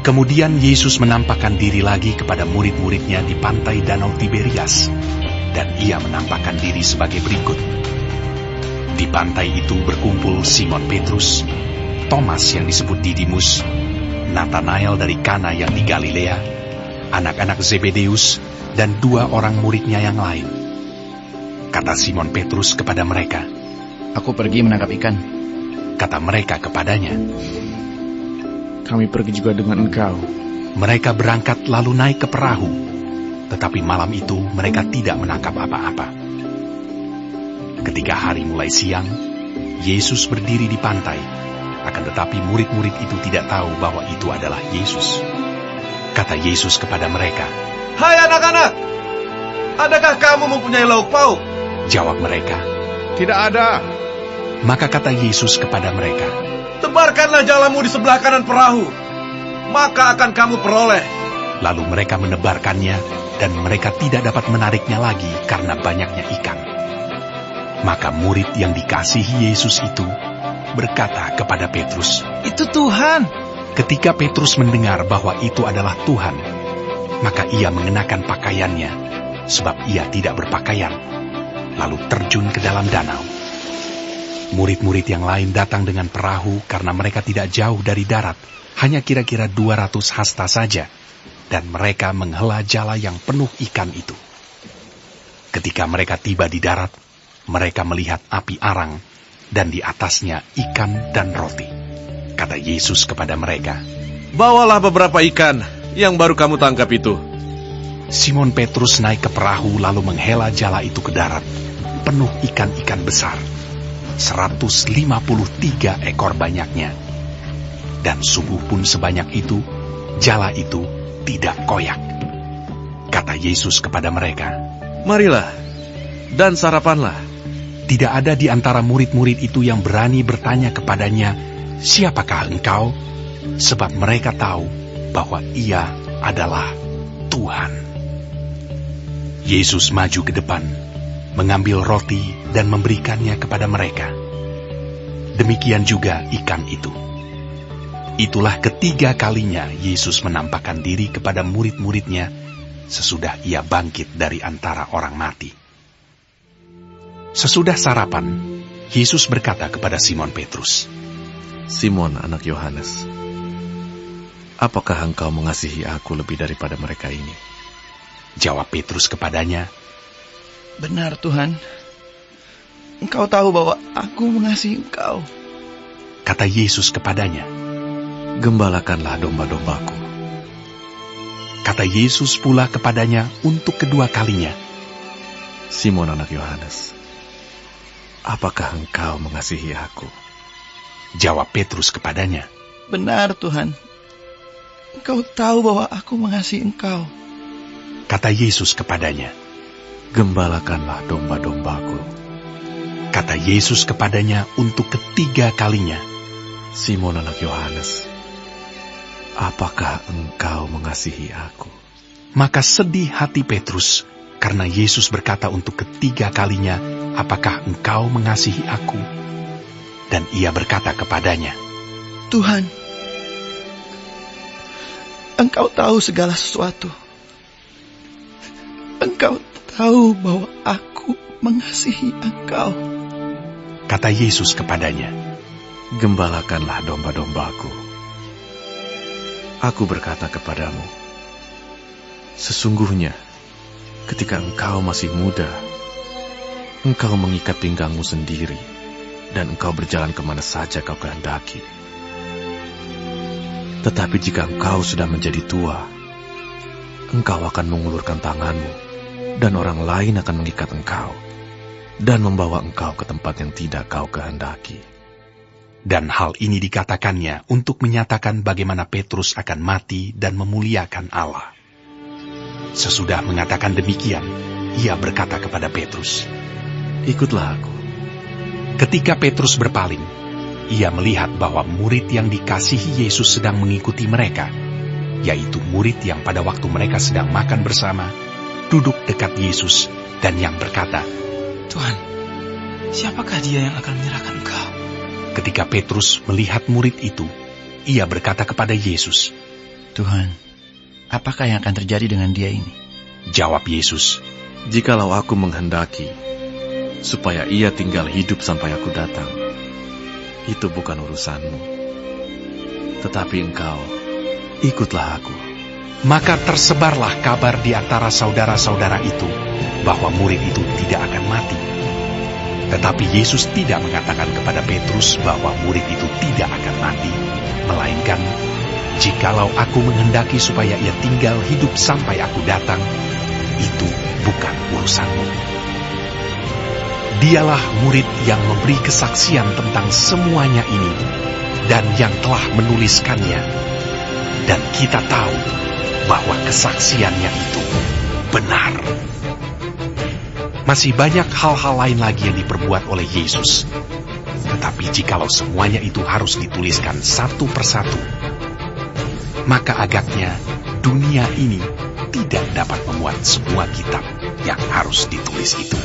Kemudian Yesus menampakkan diri lagi kepada murid-muridnya di pantai Danau Tiberias, dan ia menampakkan diri sebagai berikut. Di pantai itu berkumpul Simon Petrus, Thomas yang disebut Didimus, Natanael dari Kana yang di Galilea, anak-anak Zebedeus, dan 2 orang muridnya yang lain. Kata Simon Petrus kepada mereka, "Aku pergi menangkap ikan." Kata mereka kepadanya, "Kami pergi juga dengan engkau." Mereka berangkat lalu naik ke perahu, tetapi malam itu mereka tidak menangkap apa-apa. Ketika hari mulai siang, Yesus berdiri di pantai, akan tetapi murid-murid itu tidak tahu bahwa itu adalah Yesus. Kata Yesus kepada mereka, "Hai anak-anak, adakah kamu mempunyai lauk pauk?" Jawab mereka, "Tidak ada." Maka kata Yesus kepada mereka, "Tebarkanlah jalamu di sebelah kanan perahu, maka akan kamu peroleh." Lalu mereka menebarkannya, dan mereka tidak dapat menariknya lagi karena banyaknya ikan. Maka murid yang dikasihi Yesus itu berkata kepada Petrus, "Itu Tuhan." Ketika Petrus mendengar bahwa itu adalah Tuhan, maka ia mengenakan pakaiannya, sebab ia tidak berpakaian, lalu terjun ke dalam danau. Murid-murid yang lain datang dengan perahu karena mereka tidak jauh dari darat, hanya kira-kira 200 hasta saja, dan mereka menghela jala yang penuh ikan itu. Ketika mereka tiba di darat, mereka melihat api arang, dan di atasnya ikan dan roti. Kata Yesus kepada mereka, "Bawalah beberapa ikan yang baru kamu tangkap itu." Simon Petrus naik ke perahu lalu menghela jala itu ke darat, penuh ikan-ikan besar, 153 ekor banyaknya. Dan sungguh pun sebanyak itu, jala itu tidak koyak. Kata Yesus kepada mereka, "Marilah, dan sarapanlah." Tidak ada di antara murid-murid itu yang berani bertanya kepadanya, "Siapakah engkau?" Sebab mereka tahu bahwa ia adalah Tuhan. Yesus maju ke depan, mengambil roti dan memberikannya kepada mereka. Demikian juga ikan itu. Itulah ketiga kalinya Yesus menampakkan diri kepada murid-muridnya sesudah ia bangkit dari antara orang mati. Sesudah sarapan, Yesus berkata kepada Simon Petrus, "Simon anak Yohanes, apakah engkau mengasihi aku lebih daripada mereka ini?" Jawab Petrus kepadanya, "Benar Tuhan, Engkau tahu bahwa aku mengasihi Engkau." Kata Yesus kepadanya, "Gembalakanlah domba-dombaku." Kata Yesus pula kepadanya untuk kedua kalinya, "Simon anak Yohanes, apakah engkau mengasihi aku?" Jawab Petrus kepadanya, "Benar Tuhan, Engkau tahu bahwa aku mengasihi Engkau." Kata Yesus kepadanya, "Gembalakanlah domba-dombaku." Kata Yesus kepadanya untuk ketiga kalinya, "Simon anak Yohanes, apakah engkau mengasihi aku?" Maka sedih hati Petrus, karena Yesus berkata untuk ketiga kalinya, "Apakah engkau mengasihi aku?" Dan ia berkata kepadanya, "Tuhan, Engkau tahu segala sesuatu. Engkau tahu bahwa aku mengasihi Engkau." Kata Yesus kepadanya, "Gembalakanlah domba-dombaku. Aku berkata kepadamu, sesungguhnya ketika engkau masih muda, engkau mengikat pinggangmu sendiri, dan engkau berjalan kemana saja kau kehendaki. Tetapi jika engkau sudah menjadi tua, engkau akan mengulurkan tanganmu, dan orang lain akan mengikat engkau, dan membawa engkau ke tempat yang tidak kau kehendaki." Dan hal ini dikatakannya untuk menyatakan bagaimana Petrus akan mati dan memuliakan Allah. Sesudah mengatakan demikian, ia berkata kepada Petrus, "Ikutlah aku." Ketika Petrus berpaling, ia melihat bahwa murid yang dikasihi Yesus sedang mengikuti mereka, yaitu murid yang pada waktu mereka sedang makan bersama, duduk dekat Yesus dan yang berkata, "Tuhan, siapakah dia yang akan menyerahkan Engkau?" Ketika Petrus melihat murid itu, ia berkata kepada Yesus, Tuhan, apakah yang akan terjadi dengan dia ini? Jawab Yesus, Jikalau aku menghendaki supaya ia tinggal hidup sampai aku datang, itu bukan urusanmu. Tetapi engkau, ikutlah aku. Maka tersebarlah kabar di antara saudara-saudara itu bahwa murid itu tidak akan mati. Tetapi Yesus tidak mengatakan kepada Petrus bahwa murid itu tidak akan mati, melainkan, jikalau aku menghendaki supaya ia tinggal hidup sampai aku datang, itu bukan urusanmu. Dialah murid yang memberi kesaksian tentang semuanya ini, dan yang telah menuliskannya. Dan kita tahu bahwa kesaksiannya itu benar. Masih banyak hal-hal lain lagi yang diperbuat oleh Yesus. Tetapi jikalau semuanya itu harus dituliskan satu persatu, maka agaknya dunia ini tidak dapat memuat semua kitab yang harus ditulis itu.